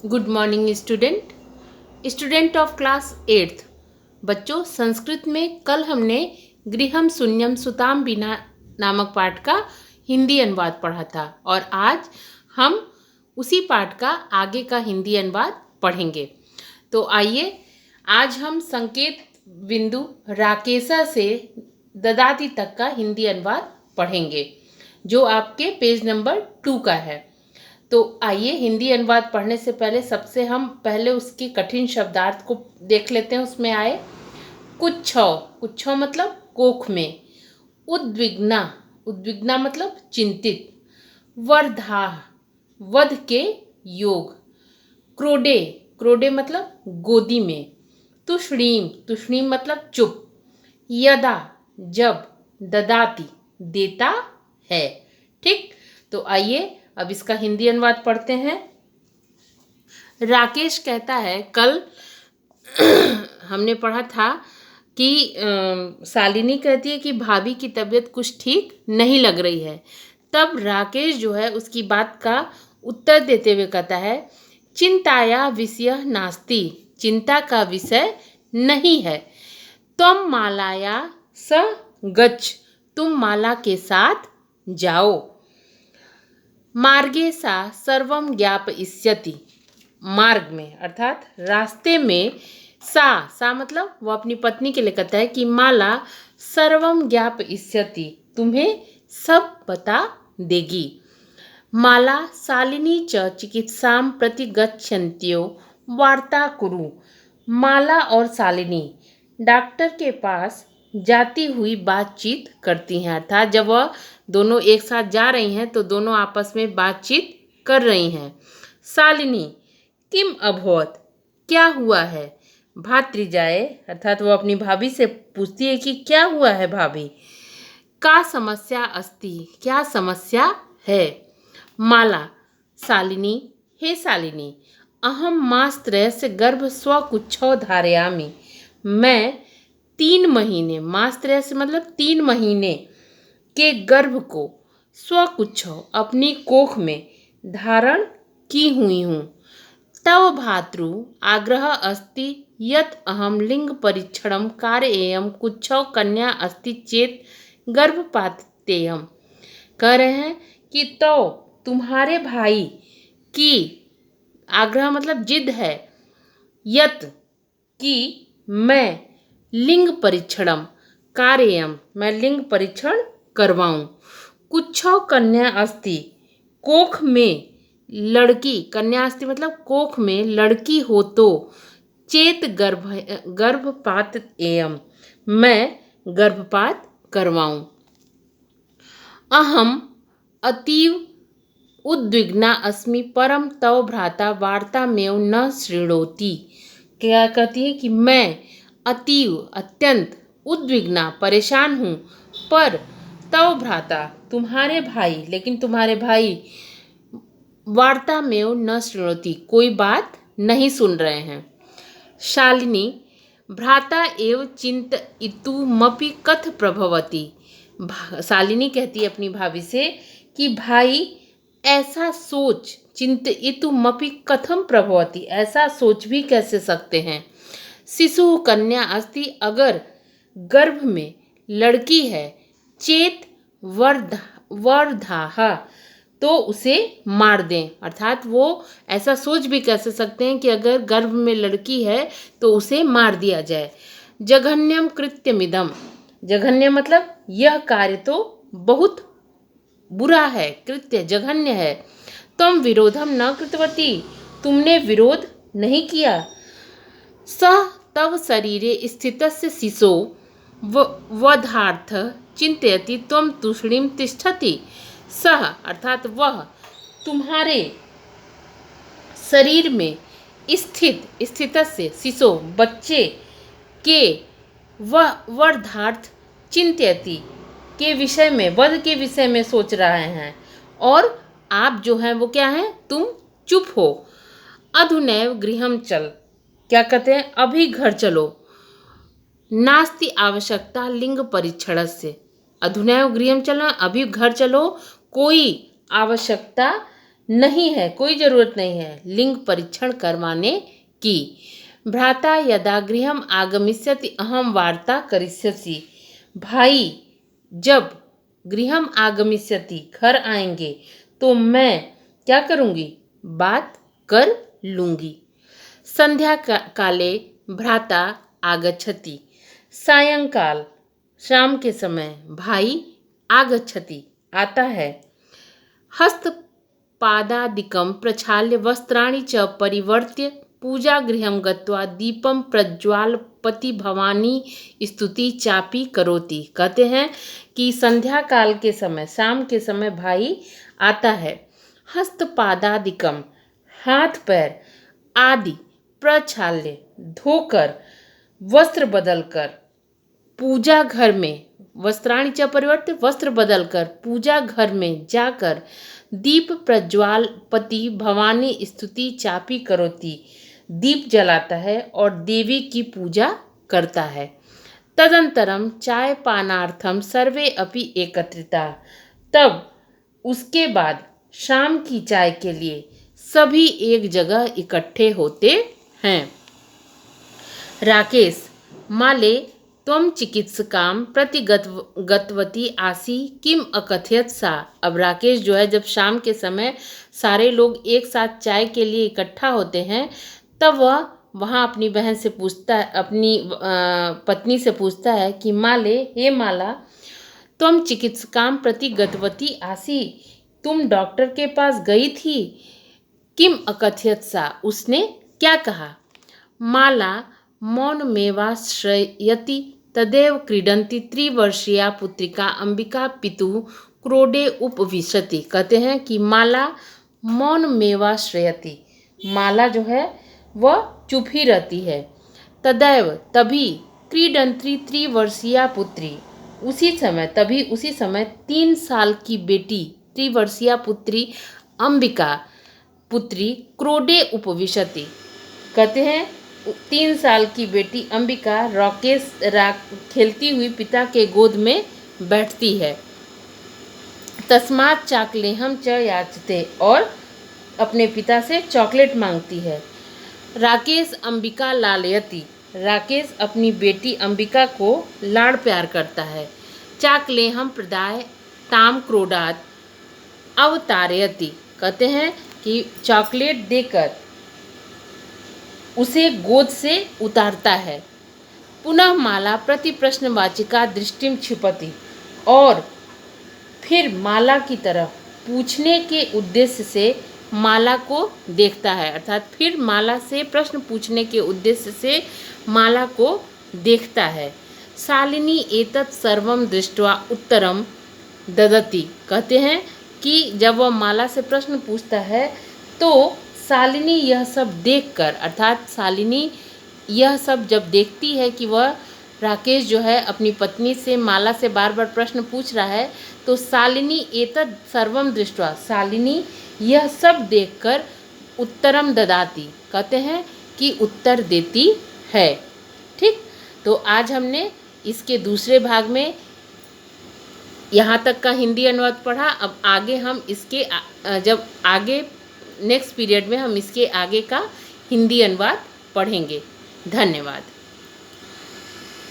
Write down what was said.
Good morning student of class 8th। बच्चों, संस्कृत में कल हमने गृहम शून्यम सुताम बिना नामक पाठ का हिंदी अनुवाद पढ़ा था और आज हम उसी पाठ का आगे का हिंदी अनुवाद पढ़ेंगे। तो आइए आज हम संकेत बिंदु राकेशा से ददाती तक का हिंदी अनुवाद पढ़ेंगे, जो आपके पेज नंबर 2 का है। तो आइए हिंदी अनुवाद पढ़ने से पहले सबसे हम पहले उसके कठिन शब्दार्थ को देख लेते हैं। उसमें आए कुच्छौ मतलब कोख में, उद्विग्ना उद्विग्ना मतलब चिंतित, वर्धाह वध के योग, क्रोडे क्रोडे मतलब गोदी में, तुष्णीम मतलब चुप, यदा जब, ददाती देता है। ठीक, तो आइए अब इसका हिंदी अनुवाद पढ़ते हैं। राकेश कहता है, कल हमने पढ़ा था कि शालिनी कहती है कि भाभी की तबीयत कुछ ठीक नहीं लग रही है। तब राकेश जो है उसकी बात का उत्तर देते हुए कहता है, चिंताया विषय नास्ति, चिंता का विषय नहीं है। त्वं मालाया स गच्छ, तुम माला के साथ जाओ। मार्गे सा सर्वम ज्ञापयिष्यति, मार्ग में अर्थात रास्ते में, सा मतलब वो अपनी पत्नी के लिए कहता है कि माला सर्वम ज्ञापयिष्यति, तुम्हें सब बता देगी। माला शालिनी च चिकित्साम प्रति गच्छन्त्यो वार्ता कुरु, माला और शालिनी डॉक्टर के पास जाती हुई बातचीत करती हैं। अर्थात जब वह दोनों एक साथ जा रही हैं तो दोनों आपस में बातचीत कर रही हैं। शालिनी किम अभवत, क्या हुआ है। भात्रिजाए अर्थात वो अपनी भाभी से पूछती है कि क्या हुआ है भाभी। का समस्या अस्ति, क्या समस्या है। माला शालिनी, हे शालिनी, अहम मासत्रयस्य गर्भ स्वकुच्छौ धारयामि, मैं 3 महीने, मासत्रयस्य मतलब 3 महीने के गर्भ को स्वकुच्छौ अपनी कोख में धारण की हुई हूँ। तव भातृ आग्रह अस्ति यत् अहम लिंग परीक्षणम कारयेयम कुच्छौ कन्या अस्ति चेत गर्भपातेयम। कह रहे हैं कि तो तुम्हारे भाई की आग्रह मतलब जिद है, यत कि मैं लिंग परीक्षणम कार्यम, मैं लिंग परीक्षण करवाऊं। कुच्छौ कन्या अस्ति, कोख में लड़की, कन्या अस्ति मतलब कोख में लड़की हो तो, चेत गर्भपात एयम, मैं गर्भपात करवाऊं। अहम अतीव उद्विग्ना अस्मि परम तव भ्राता वार्ता में न शृणोति। क्या कहती है कि मैं अतीव अत्यंत उद्विग्ना परेशान हूँ, पर तव भ्राता तुम्हारे भाई, लेकिन तुम्हारे भाई वार्ता में न शृणोति, कोई बात नहीं सुन रहे हैं। शालिनी भ्राता एव चिंतयितुमपि कथ प्रभवति, शालिनी कहती है अपनी भाभी से कि भाई ऐसा सोच, चिंतयितुमपि कथम प्रभवति, ऐसा सोच भी कैसे सकते हैं। शिशु कन्या अस्ति, अगर गर्भ में लड़की है, चेत वर्धाह, तो उसे मार दें। अर्थात वो ऐसा सोच भी कैसे सकते हैं कि अगर गर्भ में लड़की है तो उसे मार दिया जाए। जघन्यम कृत्यमिदम, जघन्य मतलब यह कार्य तो बहुत बुरा है, कृत्य जघन्य है। तुम विरोधम न कृतवती, तुमने विरोध नहीं किया। सह तव शरीरे स्थितस्य शिशो वधार्थ चिंतयति त्वं तूष्णीम तिष्ठति। सह अर्थात वह तुम्हारे शरीर में स्थितस्य शिशो बच्चे के वधार्थ चिंतयति के विषय में, वध के विषय में सोच रहे हैं, और आप जो हैं वो क्या हैं, तुम चुप हो। अधुनैव गृहम चल, क्या कहते हैं, अभी घर चलो। नास्ति आवश्यकता लिंग परीक्षणस्य, अधुनैव गृहम चलना, अभी घर चलो, कोई आवश्यकता नहीं है, कोई जरूरत नहीं है लिंग परीक्षण करवाने की। भ्राता यदा गृहम आगमिष्यति अहम वार्ता करिष्यसि। भाई जब गृहम आगमिष्यति घर आएंगे तो मैं क्या करूंगी, बात कर लूंगी। संध्या काले भ्राता आगच्छति। सायंकाल शाम के समय भाई आगच्छति आता है। हस्तपादादिकं प्रक्षाल्य वस्त्राणि च परिवर्त्य पूजागृहं गत्वा दीपं प्रज्वालपति भवानी स्तुति चापी करोति। कहते हैं कि संध्या काल के समय, शाम के समय भाई आता है। हस्तपादादिकम हाथ पैर आदि प्रक्षाल्य धोकर वस्त्र बदलकर पूजा घर में, वस्त्राणि च परिवर्त्य वस्त्र बदलकर पूजा घर में जाकर दीप प्रज्वालपति भवानी स्तुति चापी करोति, दीप जलाता है और देवी की पूजा करता है। तदंतरम चाय पानार्थम सर्वे अपि एकत्रिता। तब उसके बाद शाम की चाय के लिए सभी एक जगह इकट्ठे होते हैं। राकेश माले त्वं चिकित्सकाम प्रति गतवती आसी किम अकथयत सा। अब राकेश जो है, जब शाम के समय सारे लोग एक साथ चाय के लिए इकट्ठा होते हैं, तब वह वहाँ अपनी बहन से पूछता है, अपनी पत्नी से पूछता है कि माले, हे माला, तुम चिकित्सकाम प्रति गतवती आसी, तुम डॉक्टर के पास गई थी। किम अकथयत सा, उसने क्या कहा। माला मौनमेवाश्रयति तदेव क्रीडन्ति त्रिवर्षीया पुत्रिका अंबिका पितु क्रोडे उपविशति। कहते हैं कि माला मौनमेवाश्रयति, माला जो है वह चुप ही रहती है। तदैव तभी क्रीडन्ति त्रिवर्षीया पुत्री, उसी समय, तभी उसी समय 3 साल की बेटी त्रिवर्षीया पुत्री अंबिका पुत्री क्रोडे उपविशति। कहते हैं 3 साल की बेटी अंबिका खेलती हुई पिता के गोद में बैठती है। तस्मात् चाकलेहम च याचते, और अपने पिता से चॉकलेट मांगती है। राकेश अंबिका लालयति, राकेश अपनी बेटी अंबिका को लाड़ प्यार करता है। चाकलेहम प्रदाय ताम क्रोडात अवतारयति, कहते हैं कि चॉकलेट देकर उसे गोद से उतारता है। पुनः माला प्रति प्रश्नवाचिका दृष्टिम क्षिपति, और फिर माला की तरफ पूछने के उद्देश्य से माला को देखता है, अर्थात फिर माला से प्रश्न पूछने के उद्देश्य से माला को देखता है। शालिनी एतत् सर्वम दृष्ट्वा उत्तरम ददति, कहते हैं कि जब वह माला से प्रश्न पूछता है तो शालिनी यह सब देखकर, अर्थात शालिनी यह सब जब देखती है कि वह राकेश जो है अपनी पत्नी से, माला से बार बार प्रश्न पूछ रहा है, तो शालिनी एतत् सर्वम दृष्ट्वा, शालिनी यह सब देखकर उत्तरम ददाती, कहते हैं कि उत्तर देती है। ठीक, तो आज हमने इसके दूसरे भाग में यहाँ तक का हिंदी अनुवाद पढ़ा। अब आगे हम इसके जब आगे नेक्स्ट पीरियड में हम इसके आगे का हिंदी अनुवाद पढ़ेंगे। धन्यवाद।